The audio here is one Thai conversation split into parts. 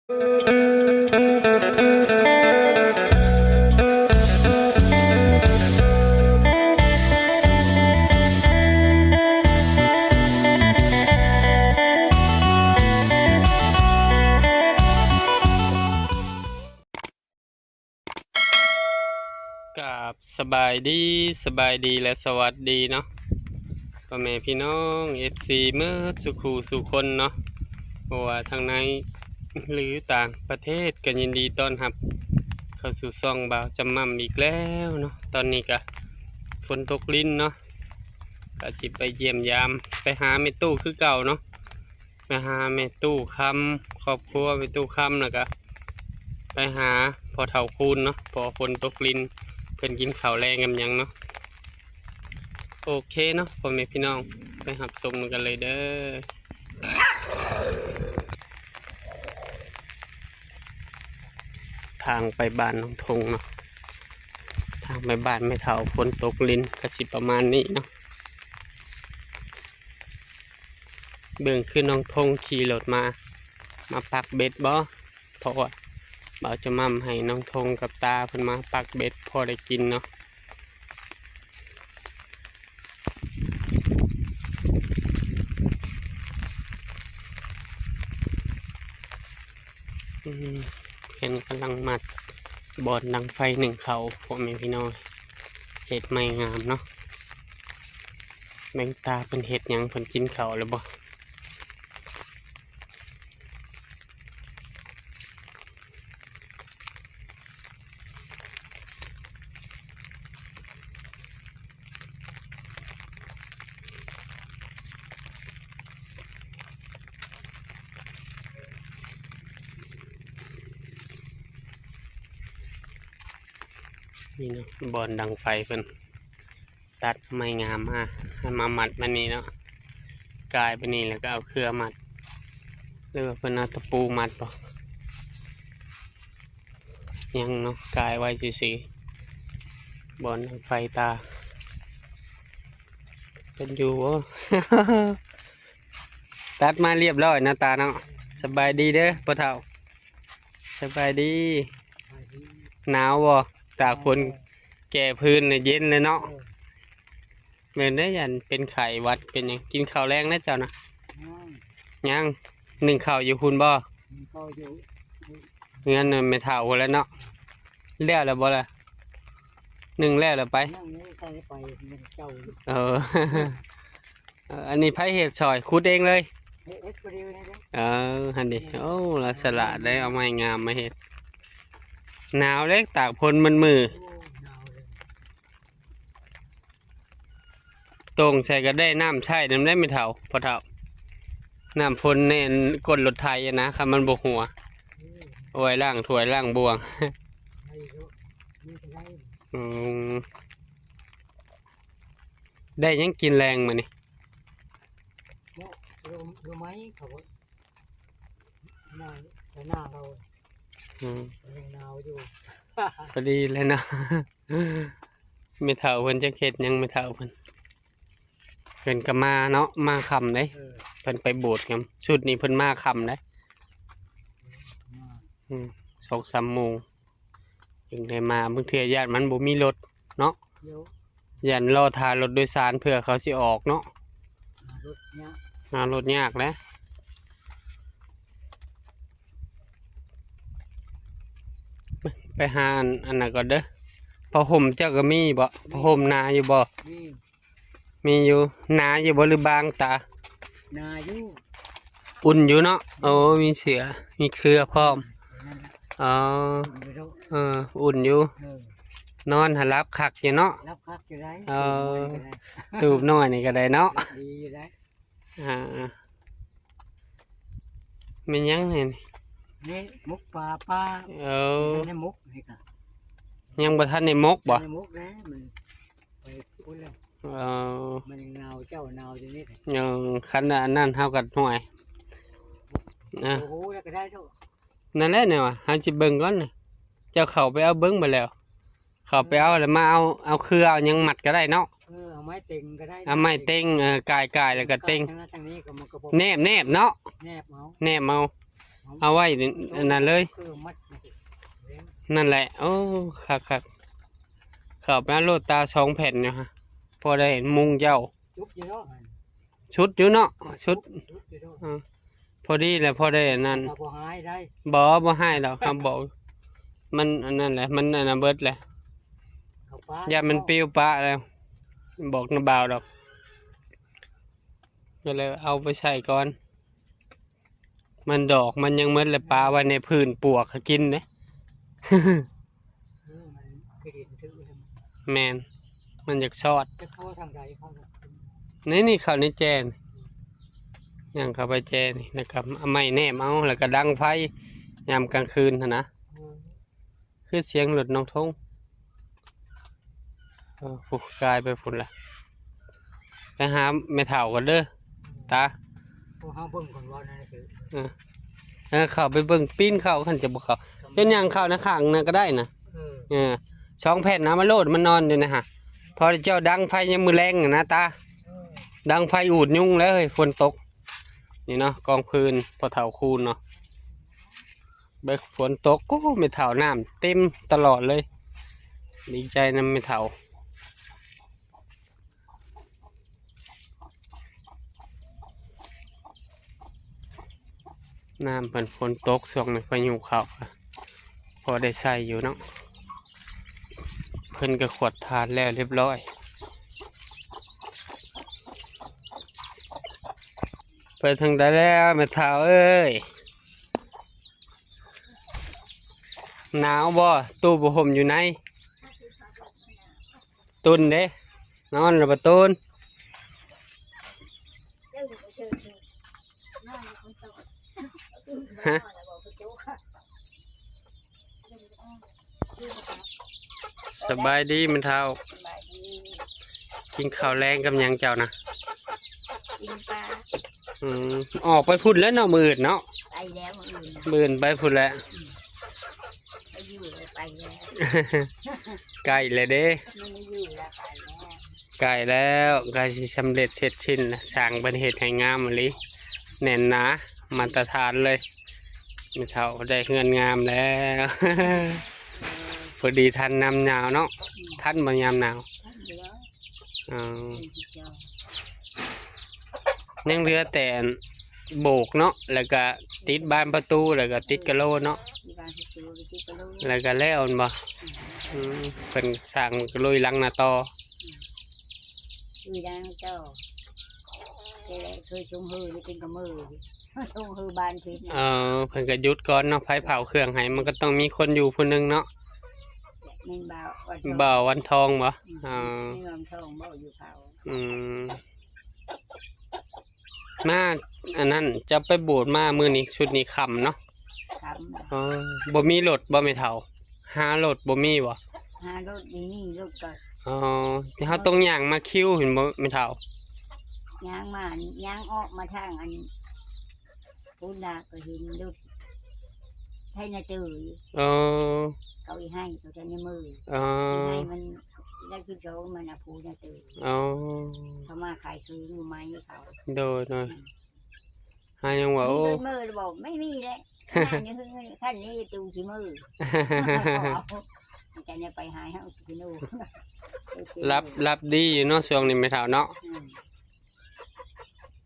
กับสบายดีและสวัสดีเนาะพ่อแม่พี่น้อง FC เมื่อสุขูสุคนเนาะเพราะว่าทางในหรือต่างประเทศก็ยินดีต้อนรับเข้าสู่ซ่องบ่าวจำมั่มอีกแล้วเนาะตอนนี้ก็ฝนตกลิ้นเนาะก็จิไปเยี่ยมยามไปหาแม่ตู้คือเก่าเนาะไปหาแม่ตู้คำครอบครัวแม่ตู้คำแล้วก็ไปหาพอเฒ่าคูณเนาะพอฝนตกลิ้นเพิ่นกินข้าวแรงกันยังเนาะโอเคเนาะพ่อแม่พี่น้องไปหับชมกันเลยเด้อทางไปบ้านน้องทงเนาะทางไปบ้านไม่เท่าฝนตกลิ้นกระสิประมาณนี้เนาะเบื้องขึ้นน้องทงขี่รถมาปักเบ็ดบ่เพราะว่าบ่าวจะมั่มให้น้องทงกับตาเพิ่นมาปักเบ็ดพอได้กินเนาะเห็นกำลังมัดบอดดังไฟหนึ่งเขาพ่อแม่พี่น้องเห็ดไม่งามเนาะแมงตาเป็นเห็ดยังเพิ่นกินเขาหรือบ่นี่เนาะบอลดังไฟเพิ่นตัดไม่งามให้มามัดมานี่เนาะกายไปนี่แล้วก็เอาเครือมัดหรือว่าเพิ่นเอาตะปูมัดบ่ยังเนาะกายไว้ซื่อบอลดังไฟตาเป็นอยู่ ตัดมาเรียบร้อยนะตาเนาะสบายดีเด้อพ่อเฒ่าสบายดีหนาวบ่ตากฝนแก่พื้นเนี่ยเย็นเลยเนาะเหมือนได้ยันเป็นไข้หวัดเป็นหยังกินข้าวแรงนะเจ้านะยังหนึ่งข้าวอยู่คุณบ่เงินไม่เท่าแล้วเนาะแล้วแล้วบ่ล่ะหนึ่งแล้วไปเออ อันนี้ไผเห็ดซอยขุดเองเลยเออฮันดิโอ้ละสละได้เอาไม้งามมาเห็ดหนาวเล็กตากพลมันมือตรงใส่ก็ได้น้ำใช่น้ำได้ไม่เท่าพอเท่าน้ำฝนเน้นก้นรถไทยนะครับมันบกหัวโอ้ยล่างถวยล่างบวง ได้ยังกินแรงมานี่รู้ไหมเขาหน้าเราหนาวอยู่พอดีเลยเนาะ ไม่เท่าเพิ่นจะเข็ดยังไม่เท่าเพิ่นก็มาเนาะมาคำเลยเพิ่นไปโบสถ์กันชุดนี้เพิ่นมาคำเลย2-3 โมงจึงได้มาบางเทื่อญาติมันบ่มีรถเนาะญาติรอทารถโดยสารเพื่อเขาสิออกเนาะรถยากแล้วไปหาอันนั้นก็เด้อผ้าห่มเจ้าก็มีบ่ผ้าห่มนาอยู่บ่มีอยู่นาอยู่บ่หรือบางตานาอยู่อุ่นอยู่เนาะโอ้มีเสือมีเครือพร้อมอ๋ออุ่นอยู่นอนหลับคักอยู่เนาะรับคักอยู่ได้ตูบน้อยนี่ก็ได้เนาะดีอยู่ได้มันยังไงนี่มุกปลาในมุกนี่ค่ะยังบ่ทันในมุกบ่ในมุกนะมันไปพูดแล้วมันยังหนาวเจ้าหนาวอยู่นี่ยังคันนั่นเท่ากับหน่วยนะโอ้โหแล้วก็ได้ทุกนั่นแหละเนี่ยว่ะหาจิเบิ่งก่อนเลยเจ้าเข้าไปเอาเบิ่งไปแล้วเข้าไปเอาแล้วมาเอาเครือเอายังมัดก็ได้เนาะเอาไม้เต็งก็ได้เอาไม้เต็งกายแล้วก็เต็งแนบเนาะแนบเอาแนบเอา เอาไว้อันนั้นเลย คือมัดเลี้ยง นั่นแหละโอ้คักเข้าไปเอาโลดตา2แผ่นเนี่ยฮะพอได้เห็นมุงเจ้า จุบอยู่เนาะ ชุดอยู่เนาะชุด จุบอยู่เนาะ พอดีแหละพอได้อันนั้น ถ้าบ่หายได้ บ่ให้ดอกครับบอกมันอันนั้นแหละมันอันนั้นเบิดแหละ เขาป้า อย่ามันปิ้วปะแล้วบอกน้าบ่าวดอกก็เลยเอาไปใส่ก่อน มันดอกมันยังเมดเลยปลาไว้ในพื้นปวกเขากินเด้ มันคือดินซื้อเลย แมนมันอยากชอด จะเข้าทางใดเข้าทาง นี่เขาในแจนย่างเข้าไปแจนี่นะครับเอาไม้แนมเอาแล้วก็ดังไฟยามกลางคืนนะนะคือเสียงหลุดน้องทงผูกกายไปฝุ่นละไปหาไม่เถ่ากันเด้อตา พวกเขาเบิ่งคนว่านั่นคือ เข้าไปเบิ่งปีนเข้าขันจะบอกเขาจนย่างเข้านะข้างนั่นก็ได้นะ2แผ่นนะมาโลดมันนอนอยู่นะฮะพอเจ้าดังไฟยังมือแรงนะตาดังไฟอูดยุ่งแล้วเฮ้ยฝนตกนี่เนาะกองพื้นพอเถ่าคูนเนาะเบิกฝนตกก็ไม่เถ่าน้ำเต็มตลอดเลยดีใจนะไม่เถ่าน้ำเป็นฝนตกช่วงนี้พายุเข้าพอได้ใส่อยู่เนาะเพิ่นก็ขวดทานแล้วเรียบร้อยไปทางใดแล้วแม่เฒ่าเอ้ยหนาวบ่ตู้บ่ห่มอยู่ไหนตุนเด้นอนหรือบ่ตุนฮะสบายดีแม่เฒ่ากินข้าวแรงกับหยังเจ้านะ กินปลา ออกไปพุ่นแล้วเนาะมืดเนาะ ไปแล้วมื้ออื่น มืดไปพุ่นแล้ว ไปอยู่เลยไปแล้ว ไก่เลยเด้ ไม่ได้อยู่แล้วไปแล้ว ไก่แล้วไก่สิสำเร็จเสร็จสิ้นแล้วสร้างเป็นเหตุให้งามเลยแน่นหนามาตรฐานเลยไม่เท่าได้เงินงามแล้ว พอดีทันน้ำหนาวเนาะทันบางยามหนาว ท่านเดียว อ่า เป็นที่เจ้า ยังเหลือแต่โบกเนาะแล้วก็ติดบานประตูแล้วก็ติดกระโหลเนาะ ที่บ้านที่ตัวที่กระโหลก แล้วก็แล้วอันบ่เป็นสร้างกระโหลหลังหน้าต่อ อยู่ด้านเจ้าแกเคยชงฮือนี่เป็นกระมือชงฮือบ้านพิษ เพิ่นก็หยุดก่อนเนาะไผเผาเครื่องให้มันก็ต้องมีคนอยู่ผู้หนึงเนาะ เน้นบ่าว บ่าววันทองบ่ ไม่ยอมท่องบ่อยู่เขา อืมมาอันนั้นจะไปโบสถ์มามื้อนี้ชุดนี้ค่ำเนาะ คำ บ่มีรถบ่แม่เฒ่าหารถบ่มีบ่ หารถนี่รถก็ เฮาต้องย่างมาคิวเห็นบ่แม่เฒ่า ย่างมาย่างออกมาทางอันพูดาก็เห็นรถให้นาตื่น เออ เขาให้เขาจะในมือ เออ ให้มันได้คือเขามันนะพูนาตื่น อ๋อ เขามาขายซื้อมือไม้ให้เขา โดยหายังว่าโอ้ มีมือบอกไม่มีเลยนี่คือขั้นนี้ตูขี้มือจะเนี่ยไปหายให้กินดู รับดีอยู่เนาะช่วงนี้แม่เฒ่าเนาะ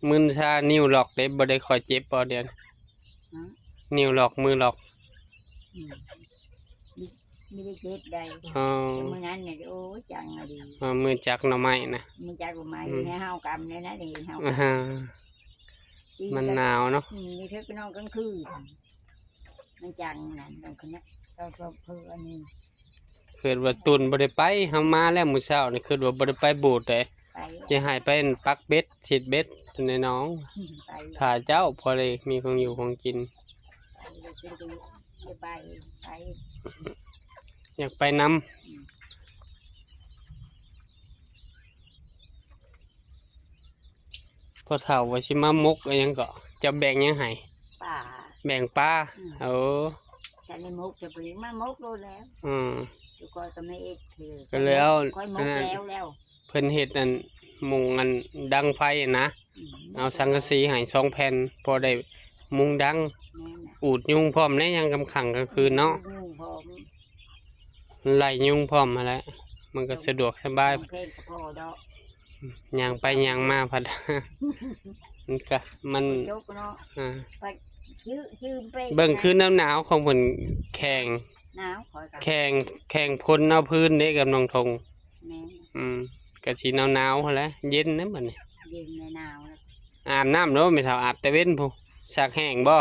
มึนชานิ้วล็อกได้บ่ได้ค่อยเจ็บบ่เดี๋ยวนี้นิ้วล็อกมือล็อก ไม่ได้เจ็บใด อ๋อ มือนั้นเนี่ยโอ้จังอะดี มือจักหน่อไม้นะ มือจักกูไม้เนี่ยเฮากำเนี่ยนะดีเฮา อ่าฮะมันหนาวเนาะ นี่เธอก็นอนกลางคืนมันจังนั่นตรงนี้เราก็เพื่ออันนี้ เกิดว่าตุนบ่ได้ไปเฮามาแล้วมื้อเช้านี่คือว่าบ่ได้ไปโบสถ์เด้ ไป จะให้ไปปักเบ็ดฉีดเบ็ดในน้อง ไป ถ้าเจ้าพอได้มีของอยู่ของกิน ไป อยากไปนำพอเฒ่าว่าสิมามกอะไรหยังก็จะแบ่งหยังให้ ป่า แบ่งปลาเออ แต่ในมุกจะไปมามกรู้แล้ว อืม ทุกคนก็ไม่เอ็ดคือ ก็แล้ว ค่อยมกแล้ว เพิ่นเฮ็ดอันมุงอันดังไฟนะเอาสังกะสีให้2แผ่นพอได้ มุงดัง แม่น่ะ อูดยุงพร้อมในยังกำขังกลางคืนเนาะ ยุงพร้อม ไล่ยุงพร้อมมาแล้วมันก็สะดวกสบาย เพลงกับพ่อดอก ย่างไปย่างมาพัด มันก็มัน ยกเนาะ อ่า ไปชื่อไป เบิ่งคืนหนาวๆของเพิ่นแข่ง หนาวคอยกับ แข่งพ่นเอาพื้นเด้กับน้องทง แม่ ก็สิหนาวๆหั่นแหละเย็นนะบัดนี้ เย็นในหนาวแล้ว อาบน้ำเนาะไม่เท่าอาบแต่เว้นพุสักแห้งบ่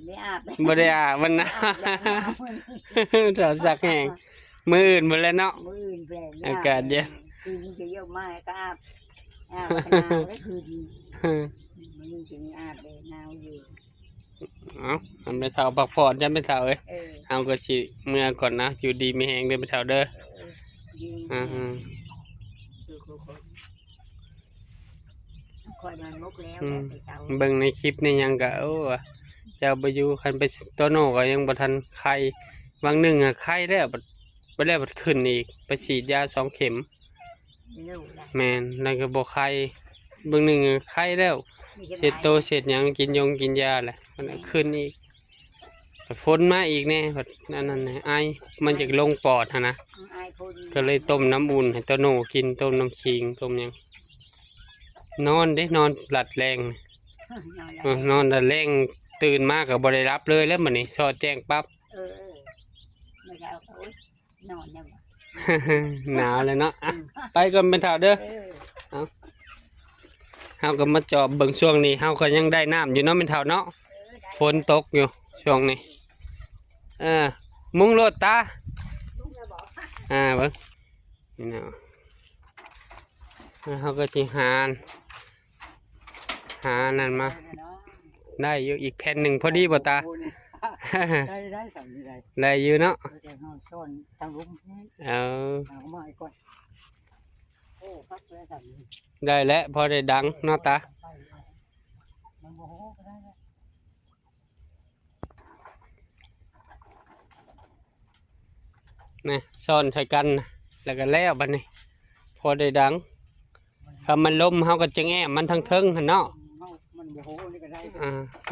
ไม่อาบเลย บ่ได้อาบมันนะ อาบแล้วหนาวมื้อนี้ เท่าสักแห้งมื้ออื่นหมดแล้วเนาะ มื้ออื่นแปลง อากาศเย็น คืนนี้จะเยอะมากก็อาบหนาวแล้วคืนนี้มื้อนี้จะมีอาบเลยหนาวอยู่ เอ้ามันไม่เท่าพักผ่อนจะไม่เท่าเอ้ย เออ เอาก็สิเมื่อก่อนนะอยู่ดีมีแฮงเด้อไม่เท่าเด้อ ดี อือ คือคนคอยนอนมุกแล้ว อืม แต่เช้า เบิ่งในคลิปนี่ยังก็โอ้เจ้าบ่อยู่คันไปโตโน่ก็ยังบ่ทันไข้บางหนึงอะไข้แล้วบ่แล้วบัดขึ้นอีกไปฉีดยา2 เข็ม ลูกนะ แม่นแล้วก็บ่ไข้เบิ่งหนึงอะไข้แล้ว มี เสร็จโตเสร็จหยังกินยาแหละมันก็ขึ้นอีกแต่ฝนมาอีกแน่บัดนั่นน่ะไอมันจะลงปอดหั่นนะ อายคน ก็เลยต้มน้ำอุ่นให้โตโน่กินต้มน้ำขิงต้มหยังนอนเด้นอนหลัดแรง นอนหลัดแรงตื่นมาก็บ่ได้รับเลยแล้วมื้อนี้ซอดแจ้งปั๊บ ไม่ได้เอาโอ๊ยนอนเนี่ยบ่ หนาวเลยเนาะอ่ะไปก่อนเป็นเท่าเด้อ เฮาก็มาจอบเบิ่งช่วงนี้เฮาก็ยังได้น้ำอยู่เนาะเป็นเท่าเนาะฝนตกอยู่ช่วงนี้มุงโลดตา ลูกจะบอก เบิ่งนี่เนาะแล้วเฮาก็สิหานั่นมาได้อยู่อีกแผ่นหนึ่งพอดีบ่ตา ได้สั่งได้ ได้อยู่เนาะ แต่เฮาซ่อนทางลุมนี่ เอา เอามาไอ้ก่อนโอ้พักแล้วสั่งนี่ ได้แล้วพอได้ดังเนาะตา มันบ่โหก็ได้นะ นี่ซ่อนใส่กันนะแล้วก็แล้วบัดนี้พอได้ดังถ้ามันลมเฮาก็จะแง้มมันทั้งเทิงหั่นเนาะ มันบ่โหนี่ก็ได้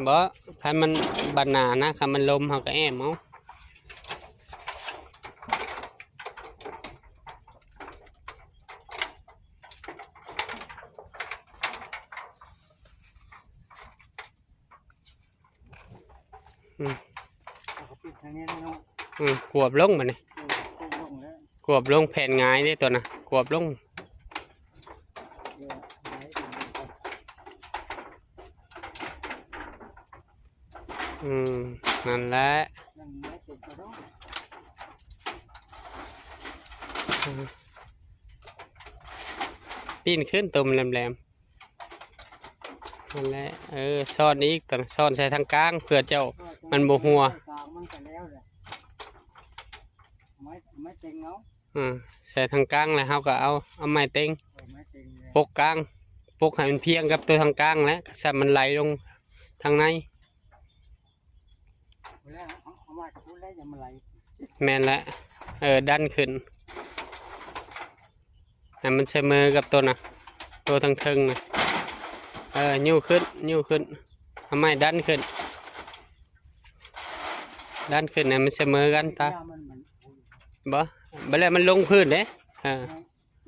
บ่คันมันบัดหน้านะคันมันลมเฮาก็แอ้มเอาเอาก็ปิดทางนี้เนาะ กวบลงบัดนี้ ต้นลงแล้ว กวบลงแผ่นหงายเด้ตัวน่ะกวบลง เดี๋ยวไหน นั่นแหละ นั่นไม้ติดก็ต้อง ปีนขึ้นตุ่มแหลมๆนั่นแหละซ่อนอีกตัวน่ะซ่อนใส่ทางกลางเพื่อเจ้า มันบ่หัว มันก็แล้วแหละไม้เต็งเอา ใส่ทางกลางแล้วเฮาก็เอาไม้เต็ง ไม้เต็งเลย ปกกลางปกให้มันเพียงกับตัวทางกลางแล้วก็ใส่มันไหลลงทางใน แล้วเอามากับพูดแล้วอย่ามาไหล แม่นละดันขึ้นให้มันเสมอกับตัวน่ะตัวทางเทิงน่ะนิ้วขึ้นเอาไม้ดันขึ้นให้มันเสมอกันตาบ่แล้วมันลงพื้นเด้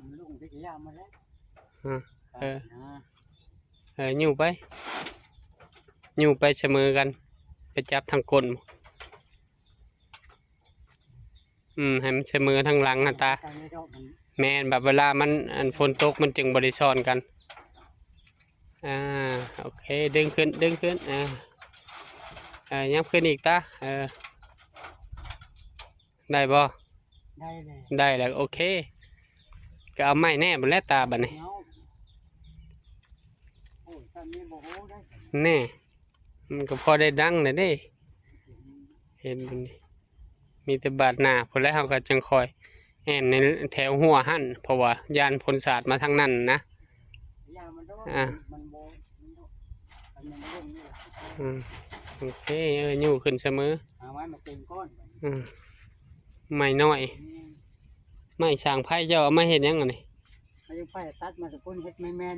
มันลุงที่ยามาแล้ว นิ้วไปเสมอกันไปจับทางก้นให้มันเสมอทางหลังนะตาแม่นแบบเวลามันฝนตกมันจึงบริซ้อนกันโอเคดึงขึ้นยับขึ้นอีกตาได้บ่ ได้เลย ได้แล้วโอเคก็เอาไม้แน่บนแล้วตาบัดนี้ โอ้ยตอนนี้บ่โหได้ แน่มันก็พอได้ดังเลยเด้เห็นบัดนี้มีแต่บาดหน้าพอแล้วเขาก็จังคอยแอนในแถวหัวหั่นเพราะว่ายานพลศาสตร์มาทางนั้นนะ ยามันต้องมันโบมันยังลงนี่แหละ โอเคอยู่ขึ้นเสมอ เอาไว้มาเต็มก้อน ไม่น้อยไม่สร้างไผ่เจ้าเอามาเห็นยังไงนี่ เขายังไปตัดมาสกุลเฮ็ดแม่น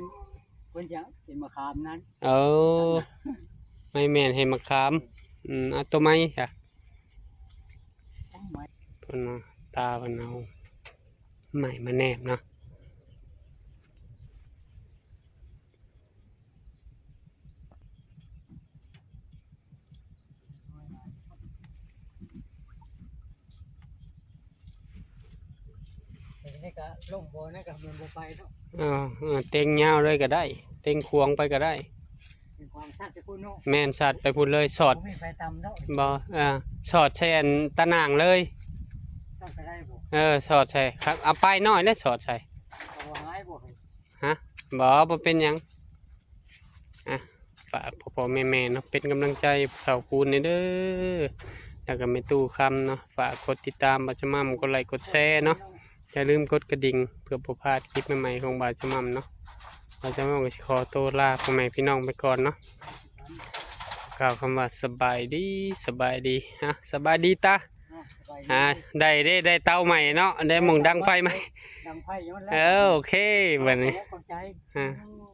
เพิ่นจะเป็นมะขามนั้น เอา ไม่แม่นให้มะขามเอาตัวไม้ค่ะ ตั้งไม้ เพิ่นว่าตาเพิ่นเอาไม้มาแนบเนาะ แต่นี่ก็ลงบ่นี่ก็มันบ่ไปเนาะ เต็งยาวเลยก็ได้ เต็งควงไปก็ได้ มีความทักจะคุณเนาะ แม่นสัตว์ไปพูดเลยสอด บ่มีไปตำเนาะ บ่สอดแช่นตะนางเลย ต้องไปได้บ่ สอดใส่ครับเอาไปน้อยแล้วสอดใส่ เอาบ่หายบ่ให้ บ่เป็นหยังฝากพ่อๆแม่ๆเนาะเป็นกำลังใจเสาคูณนี่เด้อแล้วก็ไม่ตู้คำเนาะฝากกดติดตามบาจามัมกดไลค์กดแชร์เนาะอย่าลืมกดกระดิ่งเพื่อบ่พลาดคลิปใหม่ๆของบาจามัมเนาะบาจามัมก็สิขอตัวลาพ่อแม่พี่น้องไปก่อนเนาะกล่าวคำว่าสบายดีสบายดีสบายดีตา สบายดี ได้เตาใหม่เนาะได้หม่องดังไฟใหม่ ดังไฟอยู่นั่นแห โอ ละ เคบัดนี้ ขอบใจ อ่า อืม